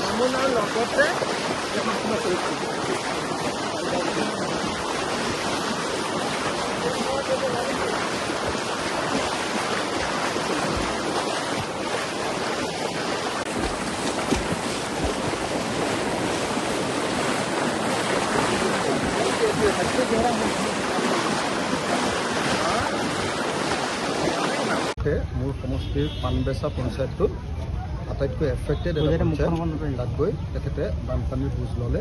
যমুনাৰ লগতে মোৰ সমষ্টিৰ পানবেচা পঞ্চায়তটোত আটাইতকৈ এফেক্টেড তাত গৈ তেখেতে বানপানীৰ বুজ ল'লে।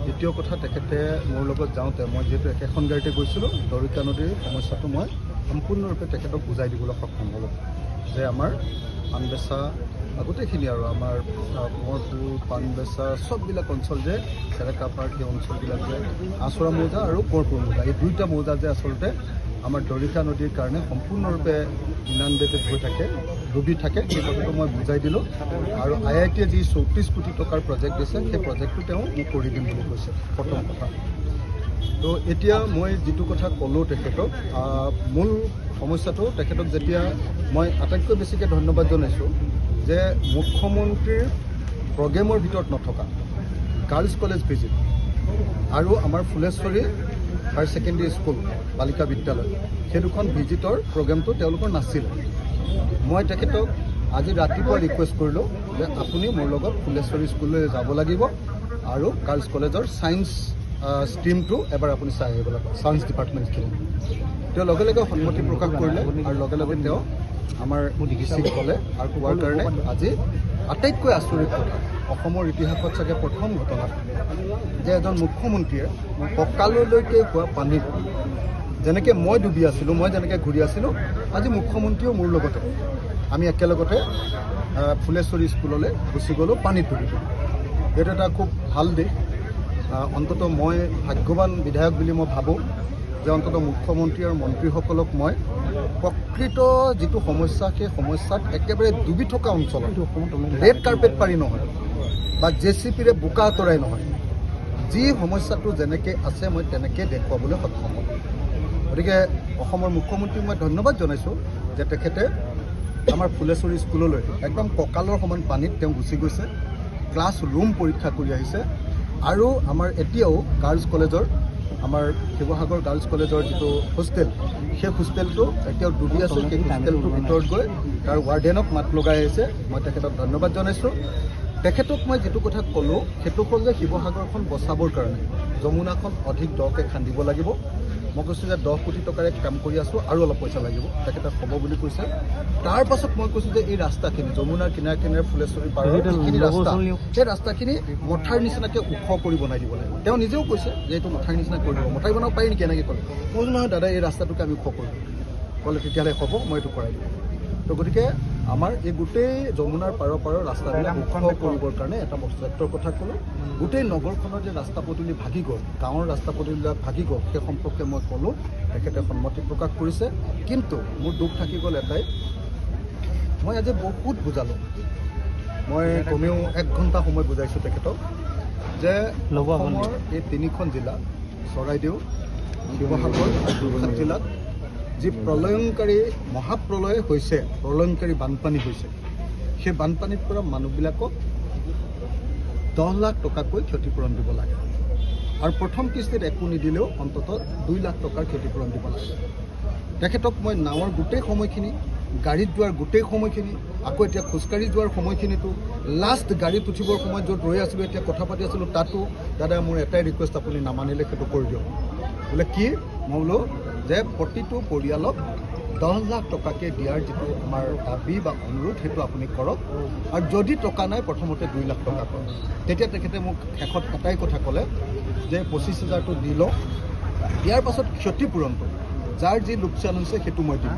দ্বিতীয় কথা, তেখেতে মোৰ লগত যাওঁতে মই যিহেতু একেখন গাড়ীতে গৈছিলোঁ, দৰিকা নদীৰ সমস্যাটো মই সম্পূৰ্ণৰূপে তেখেতক বুজাই দিবলৈ সক্ষম হ'লোঁ যে আমাৰ পানবেচা গোটেইখিনি আৰু আমাৰ কোঁৱৰপুৰ পানবেচা চববিলাক অঞ্চল যে চেৰেকাপাৰ সেই অঞ্চলবিলাক যে আঁচৰা মৌজা আৰু কোঁৱৰপুৰ মৌজা, এই দুইটা মৌজা যে আচলতে আমাৰ দৰিকা নদীৰ কাৰণে সম্পূৰ্ণৰূপে ইনাণ্ডেটেড হৈ থাকে, ডুবি থাকে, সেই কথাটো মই বুজাই দিলোঁ। আৰু IIT-য়ে যি 34 কোটি টকাৰ প্ৰজেক্ট দিছে, সেই প্ৰজেক্টটো তেওঁ মোক কৰি দিম বুলি কৈছে প্ৰথম কথা। তো এতিয়া মই যিটো কথা ক'লোঁ তেখেতক, মূল সমস্যাটো তেখেতক যেতিয়া মই আটাইতকৈ বেছিকৈ ধন্যবাদ জনাইছোঁ যে মুখ্যমন্ত্ৰীৰ প্ৰগ্ৰেমৰ ভিতৰত নথকা গাৰ্লছ কলেজ ভিজিট আৰু আমাৰ ফুলেশ্বৰী হায়াৰ ছেকেণ্ডেৰী স্কুল বালিকা বিদ্যালয়, সেই দুখন ভিজিটৰ প্ৰগ্ৰেমটো তেওঁলোকৰ নাছিল। মই তেখেতক আজি ৰাতিপুৱা ৰিকুৱেষ্ট কৰিলোঁ যে আপুনি মোৰ লগত ফুলেশ্বৰী স্কুললৈ যাব লাগিব আৰু গাৰ্লছ কলেজৰ ছায়েন্স ষ্ট্ৰীমটো এবাৰ আপুনি চাই আহিব লাগিব, ছায়েন্স ডিপাৰ্টমেণ্টখিনি। তেওঁ লগে লগে সন্মতি প্ৰকাশ কৰিলে আৰু লগে লগে তেওঁ আমাৰ ডিচিক ক'লে আৰু কোৱাৰ কাৰণে আজি আটাইতকৈ আচৰিত কথা, অসমৰ ইতিহাসত চাগে প্ৰথম ঘটনা যে এজন মুখ্যমন্ত্ৰীয়ে কঁকাললৈকে হোৱা পানীত যেনেকৈ মই ডুবি আছিলোঁ, মই যেনেকৈ ঘূৰি আছিলোঁ, আজি মুখ্যমন্ত্ৰীও মোৰ লগতে আমি একেলগতে ফুলেশ্বৰী স্কুললৈ গুচি গ'লোঁ পানীত ডুবি। এইটো এটা খুব ভাল দিশ। অন্ততঃ মই ভাগ্যৱান বিধায়ক বুলি মই ভাবোঁ যে অন্ততঃ মুখ্যমন্ত্ৰী আৰু মন্ত্ৰীসকলক মই প্ৰকৃত যিটো সমস্যা, সেই সমস্যাত একেবাৰে ডুবি থকা অঞ্চলত ৰেড কাৰ্পেট পাৰি নহয় বা JCPৰে বোকা আঁতৰাই নহয়, যি সমস্যাটো যেনেকৈ আছে মই তেনেকৈ দেখুৱাবলৈ সক্ষম হ'ম। গতিকে অসমৰ মুখ্যমন্ত্ৰীক মই ধন্যবাদ জনাইছোঁ যে তেখেতে আমাৰ ফুলেশ্বৰী স্কুললৈ একদম কঁকালৰ সমান পানীত তেওঁ গুচি গৈছে, ক্লাছ ৰুম পৰীক্ষা কৰি আহিছে আৰু আমাৰ এতিয়াও গাৰ্লছ কলেজৰ, আমাৰ শিৱসাগৰ গাৰ্লছ কলেজৰ যিটো হোষ্টেল, সেই হোষ্টেলটো এতিয়াও ডুবি আছে। সেই হোষ্টেলটোৰ ভিতৰত গৈ তাৰ ৱাৰ্ডেনক মাত লগাই আহিছে, মই তেখেতক ধন্যবাদ জনাইছোঁ। তেখেতক মই যিটো কথা ক'লোঁ সেইটো হ'ল যে শিৱসাগৰখন বচাবৰ কাৰণে যমুনাখন অধিক দকৈ খান্দিব লাগিব। মই কৈছোঁ যে 10 কোটি টকাৰে কাম কৰি আছোঁ আৰু অলপ পইচা লাগিব, তেখেতে হ'ব বুলি কৈছে। তাৰ পাছত মই কৈছোঁ যে এই ৰাস্তাখিনি যমুনাৰ কিনাৰে কিনাৰে ফুলেশ্বৰী পাৰৰ যিখিনি ৰাস্তা, সেই ৰাস্তাখিনি মথাৰ নিচিনাকৈ ওখ কৰি বনাই দিব লাগিব। তেওঁ নিজেও কৈছে যে এইটো মথাৰ নিচিনা কৰি দিব, মথাৰি বনাব পাৰি নেকি এনেকৈ ক'লে। মই কৈছোঁ নহয় দাদা, এই ৰাস্তাটোকে আমি ওখ কৰিম। ক'লে তেতিয়াহ'লে হ'ব, মই এইটো কৰাই দিম। তো গতিকে আমাৰ এই গোটেই যমুনাৰ পাৰৰ ৰাস্তাবিলাক ওখ কৰিবৰ কাৰণে এটা প্ৰজেক্টৰ কথা ক'লোঁ। গোটেই নগৰখনৰ যে ৰাস্তা পদূলি ভাগি গ'ল, গাঁৱৰ ৰাস্তা পদূলিবিলাক ভাগি গ'ল, সেই সম্পৰ্কে মই ক'লোঁ, তেখেতে সন্মতি প্ৰকাশ কৰিছে। কিন্তু মোৰ দুখ থাকি গ'ল এটাই, মই আজি বহুত বুজালোঁ, মই কমেও 1 ঘণ্টা সময় বুজাইছোঁ তেখেতক যে অসমৰ এই 3খন জিলা চৰাইদেউ, শিৱসাগৰ আৰু যোৰহাট জিলাত যি প্ৰলয়ংকাৰী মহাপ্ৰলয় হৈছে, প্ৰলয়ংকাৰী বানপানী হৈছে, সেই বানপানীত পৰা মানুহবিলাকক 10 লাখ টকাকৈ ক্ষতিপূৰণ দিব লাগে আৰু প্ৰথম কিস্তিত একো নিদিলেও অন্ততঃ 2 লাখ টকাৰ ক্ষতিপূৰণ দিব লাগে। তেখেতক মই নাৱৰ গোটেই সময়খিনি, গাড়ীত যোৱাৰ গোটেই সময়খিনি, আকৌ এতিয়া খোজকাঢ়ি যোৱাৰ সময়খিনিতো, লাষ্ট গাড়ীত উঠিবৰ সময়ত য'ত ৰৈ আছিলোঁ, এতিয়া কথা পাতি আছিলোঁ, তাতো দাদা মোৰ এটাই ৰিকুৱেষ্ট, আপুনি নামানিলে সেইটো কৰি দিয়ক। বোলে কি? মই বোলো যে প্ৰতিটো পৰিয়ালক 10 লাখ টকাকৈ দিয়াৰ যিটো আমাৰ দাবী বা অনুৰোধ, সেইটো আপুনি কৰক আৰু যদি টকা নাই প্ৰথমতে 2 লাখ টকা কৰক। তেতিয়া তেখেতে মোক শেষত এটাই কথা ক'লে যে 25,000টো দি লওঁ, দিয়াৰ পাছত ক্ষতিপূৰণটো যাৰ যি লোকচান হৈছে সেইটো মই দিম।